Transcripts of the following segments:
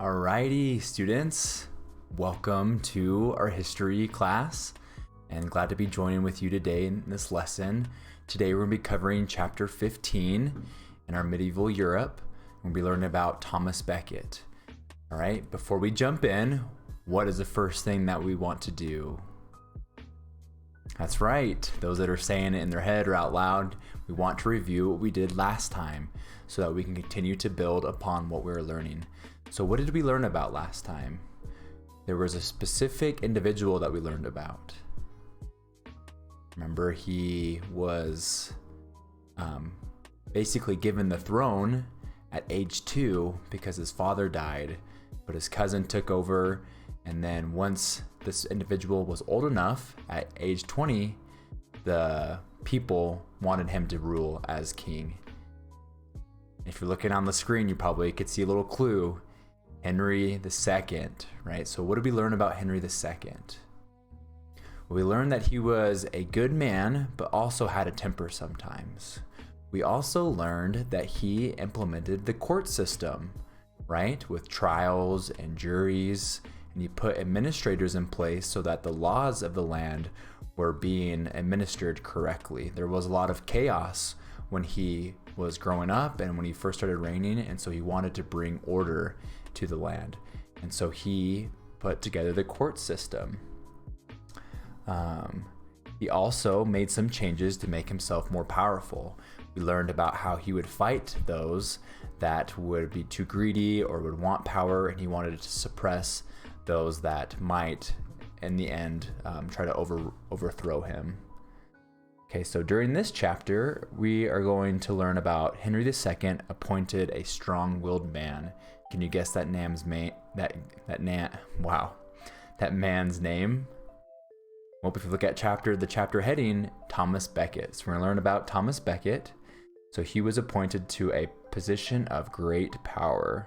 Alrighty, students, welcome to our history class, and glad to be joining with you today in this lesson. Today we're going to be covering chapter 15 in our medieval Europe. We'll be learning about Thomas Beckett. Alright, before we jump in, what is the first thing that we want to do? That's right, those that are saying it in their head or out loud, we want to review what we did last time so that we can continue to build upon what we were learning. So what did we learn about last time? There was a specific individual that we learned about. Remember, he was basically given the throne at age 2 because his father died, but his cousin took over, and then once this individual was old enough, at age 20, the people wanted him to rule as king. If you're looking on the screen, you probably could see a little clue. Henry II, right? So what did we learn about Henry II? Well, we learned that he was a good man, but also had a temper sometimes. We also learned that he implemented the court system, right? With trials and juries, and he put administrators in place so that the laws of the land were being administered correctly. There was a lot of chaos when he was growing up and when he first started reigning, and so he wanted to bring order to the land, and so he put together the court system. He also made some changes to make himself more powerful. We learned about how he would fight those that would be too greedy or would want power, and he wanted to suppress those that might in the end try to overthrow him. Okay, so during this chapter we are going to learn about Henry II appointed a strong-willed man. Can you guess that man's name? Well, if you look at the chapter heading, Thomas Beckett. So we're going to learn about Thomas Beckett. So he was appointed to a position of great power.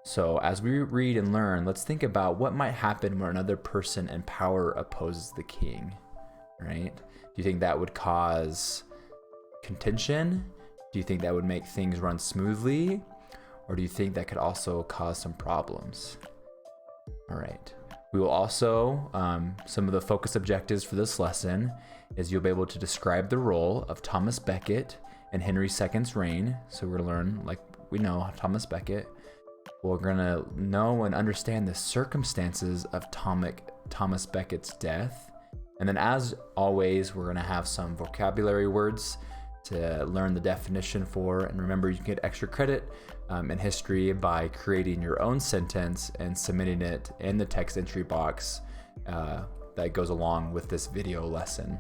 So as we read and learn, let's think about what might happen when another person in power opposes the king, right? Do you think that would cause contention? Do you think that would make things run smoothly? Or do you think that could also cause some problems? All right. We will also, some of the focus objectives for this lesson is you'll be able to describe the role of Thomas Beckett in Henry II's reign. So we're going to learn, like we know, Thomas Beckett. We're going to know and understand the circumstances of Thomas Beckett's death. And then as always, we're going to have some vocabulary words to learn the definition for. And remember, you can get extra credit in history by creating your own sentence and submitting it in the text entry box that goes along with this video lesson.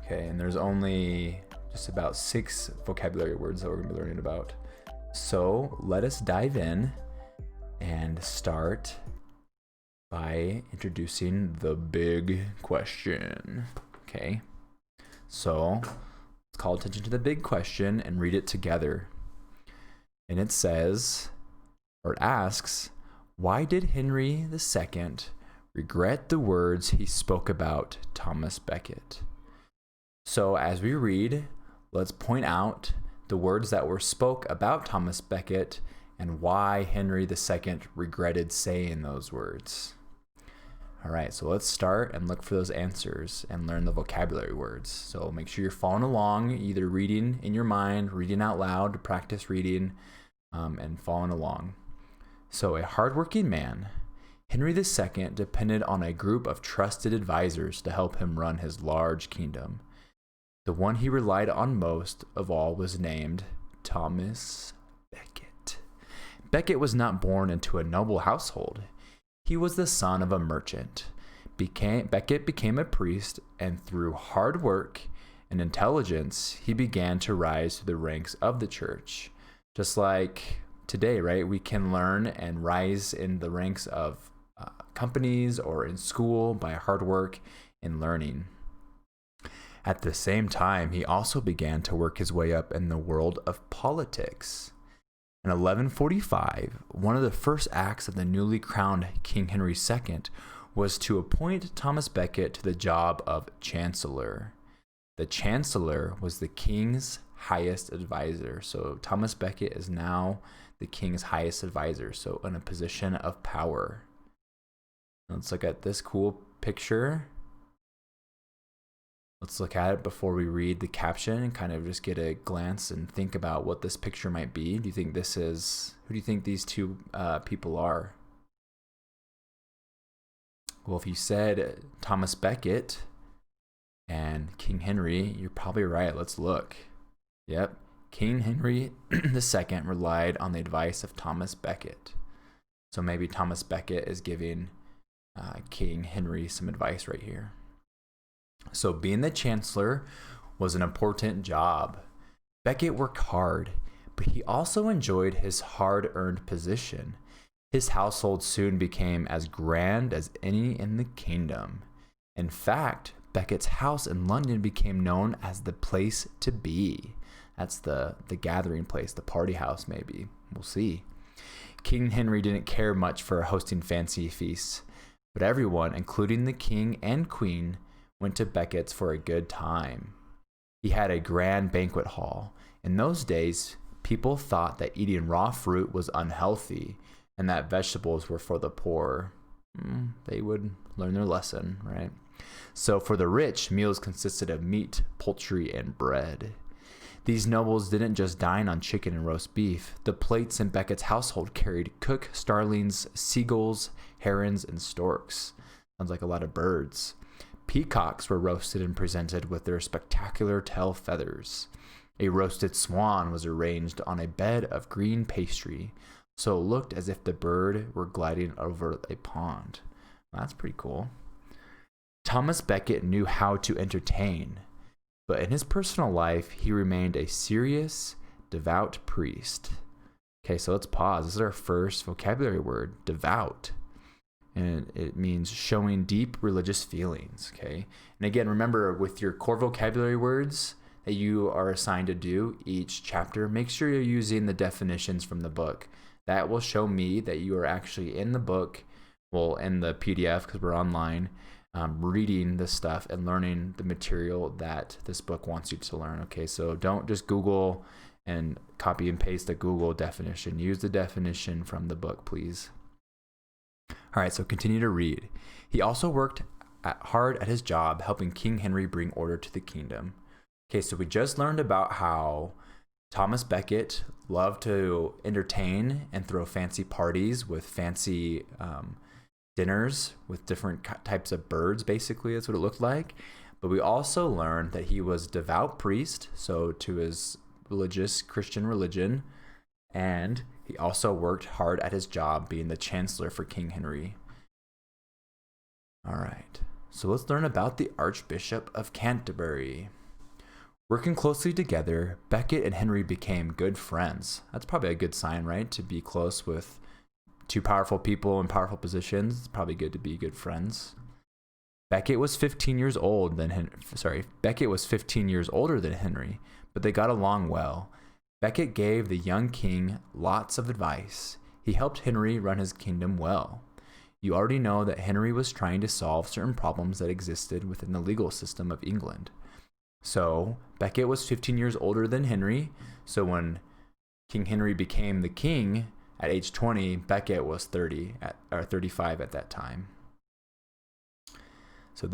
Okay, and there's only just about 6 vocabulary words that we're going to be learning about. So let us dive in and start by introducing the big question. Okay, so let's call attention to the big question and read it together. And it says, or it asks, why did Henry II regret the words he spoke about Thomas Beckett? So as we read, let's point out the words that were spoke about Thomas Beckett and why Henry II regretted saying those words. All right, so let's start and look for those answers and learn the vocabulary words. So make sure you're following along, either reading in your mind, reading out loud to practice reading, and following along. So a hardworking man, Henry II depended on a group of trusted advisors to help him run his large kingdom. The one he relied on most of all was named Thomas Beckett. Beckett was not born into a noble household. He was the son of a merchant. Beckett became a priest, and through hard work and intelligence, he began to rise through the ranks of the church. Just like today, right? We can learn and rise in the ranks of companies or in school by hard work and learning. At the same time, he also began to work his way up in the world of politics. In 1145, one of the first acts of the newly crowned King Henry II was to appoint Thomas Beckett to the job of Chancellor. The Chancellor was the king's highest advisor. So Thomas Beckett is now the king's highest advisor, so in a position of power. Let's look at this cool picture. Let's look at it before we read the caption and kind of just get a glance and think about what this picture might be. Who do you think these two people are? Well, if you said Thomas Beckett and King Henry, you're probably right. Let's look. Yep. King Henry II relied on the advice of Thomas Beckett. So maybe Thomas Beckett is giving King Henry some advice right here. So being the chancellor was an important job. Beckett worked hard, but he also enjoyed his hard-earned position. His household soon became as grand as any in the kingdom. In fact, Beckett's house in London became known as the place to be. That's the gathering place, the party house maybe. We'll see. King Henry didn't care much for hosting fancy feasts, but everyone, including the king and queen, went to Beckett's for a good time. He had a grand banquet hall. In those days, people thought that eating raw fruit was unhealthy and that vegetables were for the poor. They would learn their lesson, right? So for the rich, meals consisted of meat, poultry, and bread. These nobles didn't just dine on chicken and roast beef. The plates in Beckett's household carried cook starlings, seagulls, herons, and storks. Sounds like a lot of birds. Peacocks were roasted and presented with their spectacular tail feathers. A roasted swan was arranged on a bed of green pastry, so it looked as if the bird were gliding over a pond. That's pretty cool. Thomas Beckett knew how to entertain, but in his personal life, he remained a serious, devout priest. Okay, so let's pause. This is our first vocabulary word, devout. And it means showing deep religious feelings, okay? And again, remember, with your core vocabulary words that you are assigned to do each chapter, make sure you're using the definitions from the book. That will show me that you are actually in the book, well, in the PDF, because we're online, reading this stuff and learning the material that this book wants you to learn, okay? So don't just Google and copy and paste the Google definition. Use the definition from the book, please. All right, so continue to read. He also worked hard at his job, helping King Henry bring order to the kingdom. Okay, so we just learned about how Thomas Beckett loved to entertain and throw fancy parties with fancy dinners with different types of birds, basically. That's what it looked like. But we also learned that he was a devout priest, so to his religious Christian religion, and he also worked hard at his job being the chancellor for King Henry. All right, so let's learn about the Archbishop of Canterbury. Working closely together, Beckett and Henry became good friends. That's probably a good sign, right? To be close with two powerful people in powerful positions. It's probably good to be good friends. Beckett was 15 years older than Henry, but they got along well. Beckett gave the young king lots of advice. He helped Henry run his kingdom well. You already know that Henry was trying to solve certain problems that existed within the legal system of England. So Beckett was 15 years older than Henry. So when King Henry became the king at age 20, Beckett was 35 at that time. So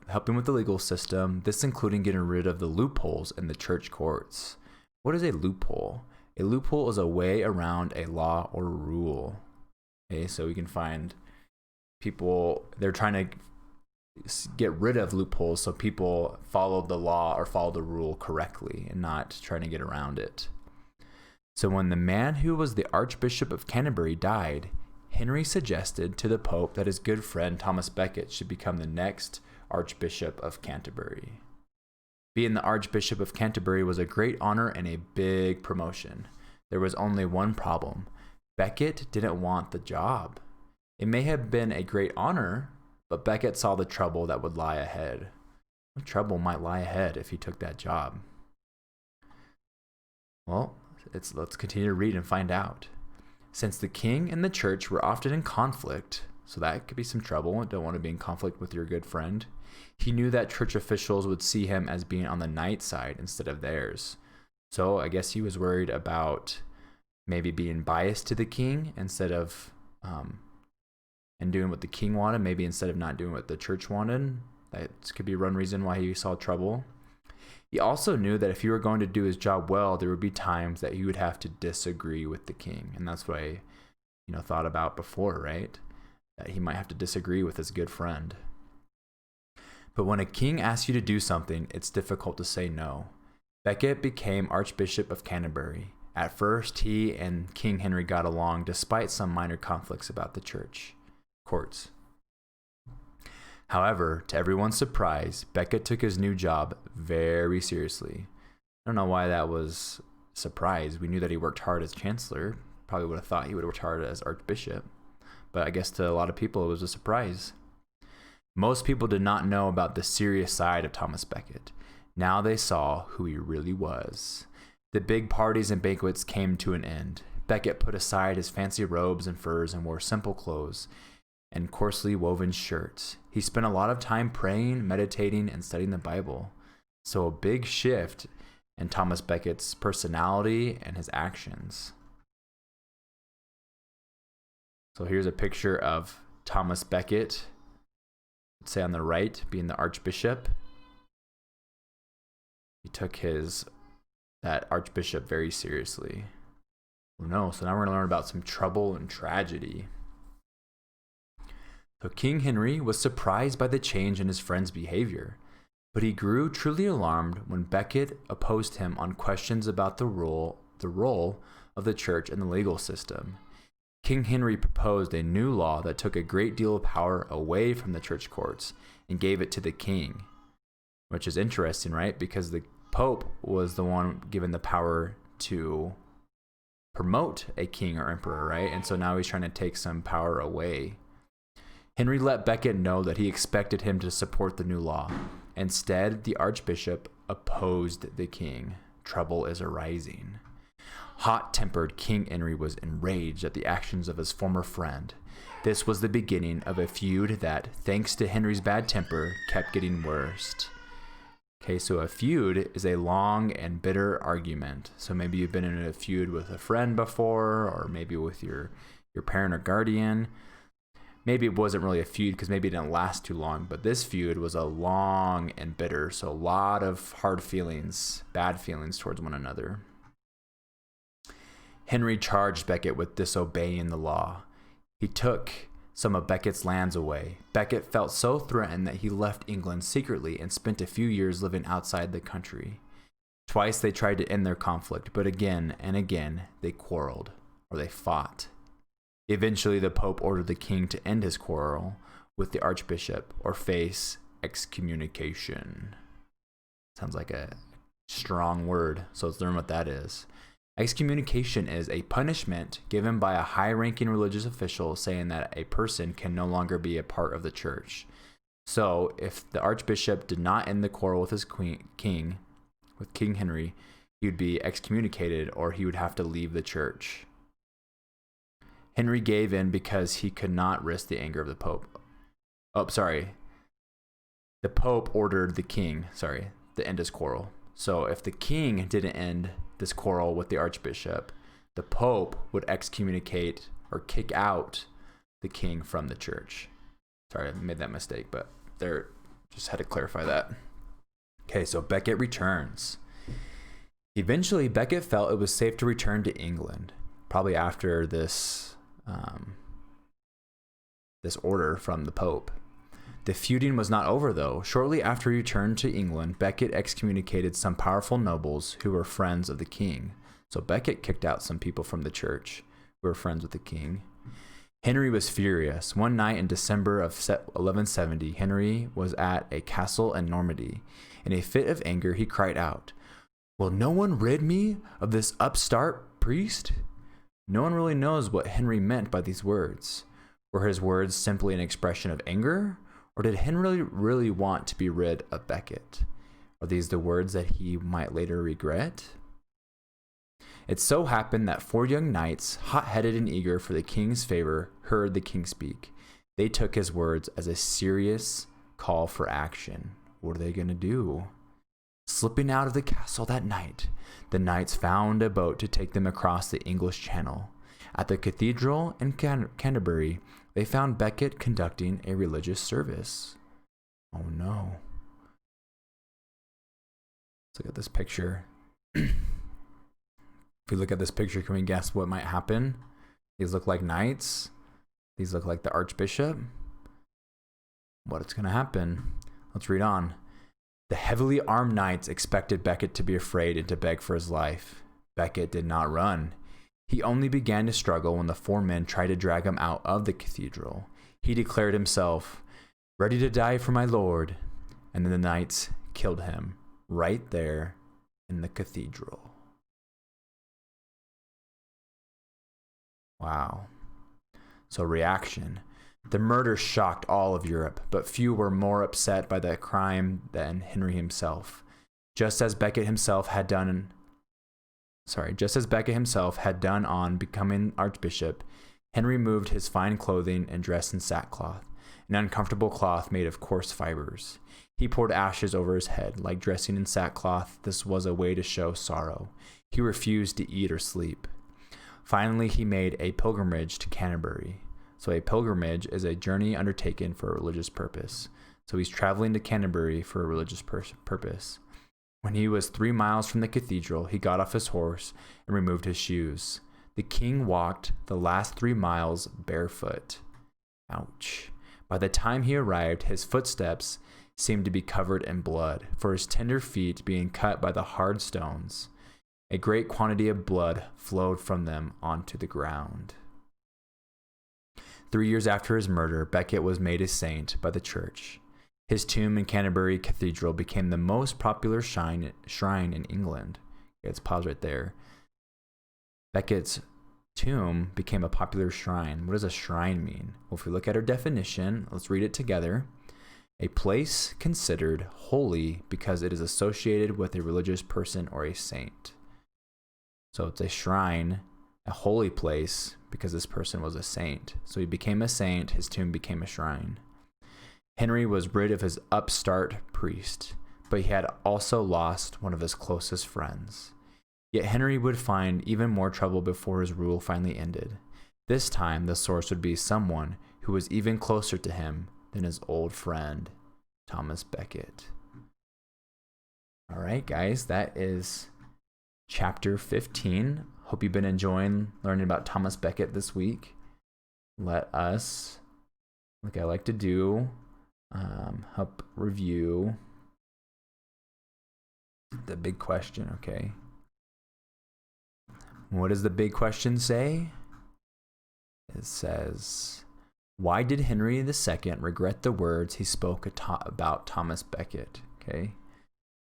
helping with the legal system, this including getting rid of the loopholes in the church courts. What is a loophole? A loophole is a way around a law or rule. Okay, so we can find people, they're trying to get rid of loopholes so people follow the law or follow the rule correctly and not trying to get around it. So when the man who was the Archbishop of Canterbury died, Henry suggested to the Pope that his good friend Thomas Beckett should become the next Archbishop of Canterbury. Being the Archbishop of Canterbury was a great honor and a big promotion. There was only one problem. Beckett didn't want the job. It may have been a great honor, but Beckett saw the trouble that would lie ahead. What trouble might lie ahead if he took that job? Well, let's continue to read and find out. Since the king and the church were often in conflict, so that could be some trouble. Don't want to be in conflict with your good friend. He knew that church officials would see him as being on the night side instead of theirs. So I guess he was worried about maybe being biased to the king instead of and doing what the king wanted, maybe instead of not doing what the church wanted. That could be one reason why he saw trouble. He also knew that if he were going to do his job well, there would be times that he would have to disagree with the king. And that's what I, thought about before, right? That he might have to disagree with his good friend. But when a king asks you to do something, it's difficult to say no. Beckett became Archbishop of Canterbury. At first, he and King Henry got along despite some minor conflicts about the church courts. However, to everyone's surprise, Beckett took his new job very seriously. I don't know why that was a surprise. We knew that he worked hard as chancellor. Probably would have thought he would have worked hard as archbishop. But I guess to a lot of people, it was a surprise. Most people did not know about the serious side of Thomas Beckett. Now they saw who he really was. The big parties and banquets came to an end. Beckett put aside his fancy robes and furs and wore simple clothes and coarsely woven shirts. He spent a lot of time praying, meditating, and studying the Bible. So a big shift in Thomas Beckett's personality and his actions. So here's a picture of Thomas Beckett, let's say on the right, being the archbishop. He took that archbishop very seriously. Oh no, so now we're going to learn about some trouble and tragedy. So King Henry was surprised by the change in his friend's behavior, but he grew truly alarmed when Beckett opposed him on questions about the role of the church in the legal system. King Henry proposed a new law that took a great deal of power away from the church courts and gave it to the king, which is interesting, right? Because the Pope was the one given the power to promote a king or emperor, right? And so now he's trying to take some power away. Henry let Beckett know that he expected him to support the new law. Instead, the archbishop opposed the king. Trouble is arising. Hot-tempered King Henry was enraged at the actions of his former friend. This was the beginning of a feud that, thanks to Henry's bad temper, kept getting worse. Okay, so a feud is a long and bitter argument. So maybe you've been in a feud with a friend before, or maybe with your parent or guardian. Maybe it wasn't really a feud because maybe it didn't last too long, but this feud was a long and bitter, so a lot of hard feelings, bad feelings towards one another. Henry charged Beckett with disobeying the law. He took some of Beckett's lands away. Beckett felt so threatened that he left England secretly and spent a few years living outside the country. Twice they tried to end their conflict, but again and again they quarreled, or they fought. Eventually, the Pope ordered the king to end his quarrel with the archbishop or face excommunication. Sounds like a strong word, so let's learn what that is. Excommunication is a punishment given by a high-ranking religious official saying that a person can no longer be a part of the church. So, if the archbishop did not end the quarrel with his king, with King Henry, he would be excommunicated or he would have to leave the church. Henry gave in because he could not risk the anger of the Pope. The Pope ordered the king, to end his quarrel. So if the king didn't end this quarrel with the archbishop, the Pope would excommunicate or kick out the king from the church. Sorry, I made that mistake, but just had to clarify that. Okay, so Beckett returns. Eventually, Beckett felt it was safe to return to England, probably after this order from the Pope. The feuding was not over, though. Shortly after he returned to England, Beckett excommunicated some powerful nobles who were friends of the king. So Beckett kicked out some people from the church who were friends with the king. Henry was furious. One night in December of 1170, Henry was at a castle in Normandy. In a fit of anger, he cried out, "Will no one rid me of this upstart priest?" No one really knows what Henry meant by these words. Were his words simply an expression of anger? Or did Henry really want to be rid of Beckett? Are these the words that he might later regret? It so happened that 4 young knights, hot-headed and eager for the king's favor, heard the king speak. They took his words as a serious call for action. What are they going to do? Slipping out of the castle that night, the knights found a boat to take them across the English Channel. At the cathedral in Canterbury, they found Beckett conducting a religious service. Oh no. Let's look at this picture. If we look at this picture, can we guess what might happen? These look like knights. These look like the Archbishop. What's going to happen? Let's read on. The heavily armed knights expected Beckett to be afraid and to beg for his life. Beckett did not run. He only began to struggle when the 4 men tried to drag him out of the cathedral. He declared himself, "Ready to die for my Lord." And then the knights killed him right there in the cathedral. Wow. So reaction. The murder shocked all of Europe, but few were more upset by the crime than Henry himself. Just as Beckett himself had done on becoming archbishop, Henry removed his fine clothing and dressed in sackcloth, an uncomfortable cloth made of coarse fibers. He poured ashes over his head. Like dressing in sackcloth, this was a way to show sorrow. He refused to eat or sleep. Finally, he made a pilgrimage to Canterbury. So a pilgrimage is a journey undertaken for a religious purpose. So he's traveling to Canterbury for a religious purpose. When he was 3 miles from the cathedral, he got off his horse and removed his shoes. The king walked the last 3 miles barefoot. Ouch. By the time he arrived, his footsteps seemed to be covered in blood, for his tender feet being cut by the hard stones. A great quantity of blood flowed from them onto the ground. 3 years after his murder, Beckett was made a saint by the church. His tomb in Canterbury Cathedral became the most popular shrine in England. Okay, let's pause right there. Beckett's tomb became a popular shrine. What does a shrine mean? Well, if we look at our definition, let's read it together. A place considered holy because it is associated with a religious person or a saint. So it's a shrine, a holy place, because this person was a saint. So he became a saint, his tomb became a shrine. Henry was rid of his upstart priest, but he had also lost one of his closest friends. Yet Henry would find even more trouble before his rule finally ended. This time, the source would be someone who was even closer to him than his old friend, Thomas Beckett. All right, guys, that is chapter 15. Hope you've been enjoying learning about Thomas Beckett this week. Let us, like I like to do, help review the big question, okay? What does the big question say? It says, why did Henry II regret the words he spoke about Thomas Beckett? Okay,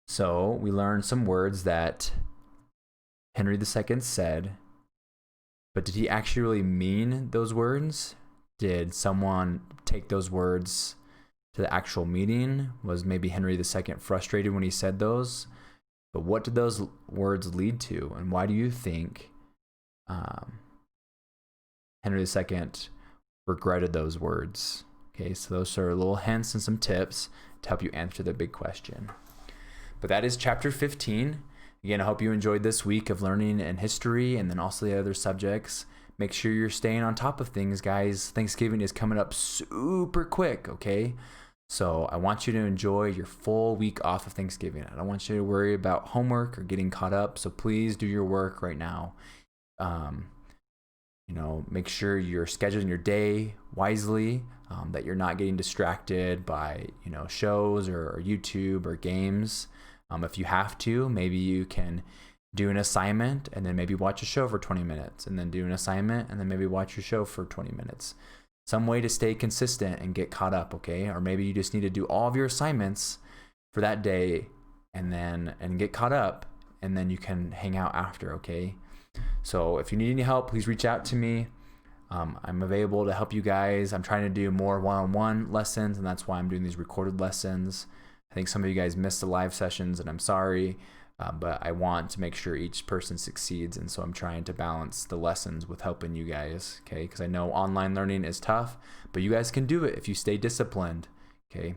so we learned some words that Henry II said, but did he actually really mean those words? Did someone take those words to the actual meaning? Was maybe Henry II frustrated when he said those? But what did those words lead to? And why do you think Henry II regretted those words? Okay, so those are little hints and some tips to help you answer the big question. But that is chapter 15. Again, I hope you enjoyed this week of learning in history and then also the other subjects. Make sure you're staying on top of things, guys. Thanksgiving is coming up super quick, okay? So I want you to enjoy your full week off of Thanksgiving. I don't want you to worry about homework or getting caught up. So please do your work right now. Make sure you're scheduling your day wisely, that you're not getting distracted by, shows or YouTube or games. If you have to, maybe you can do an assignment and then maybe watch a show for 20 minutes and then do an assignment and then maybe watch your show for 20 minutes. Some way to stay consistent and get caught up, okay? Or maybe you just need to do all of your assignments for that day and get caught up, and then you can hang out after, okay? So if you need any help, please reach out to me. I'm available to help you guys. I'm trying to do more one-on-one lessons, and that's why I'm doing these recorded lessons. I think some of you guys missed the live sessions, and I'm sorry, but I want to make sure each person succeeds, and so I'm trying to balance the lessons with helping you guys, okay? Because I know online learning is tough, but you guys can do it if you stay disciplined, okay?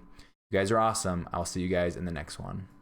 You guys are awesome. I'll see you guys in the next one.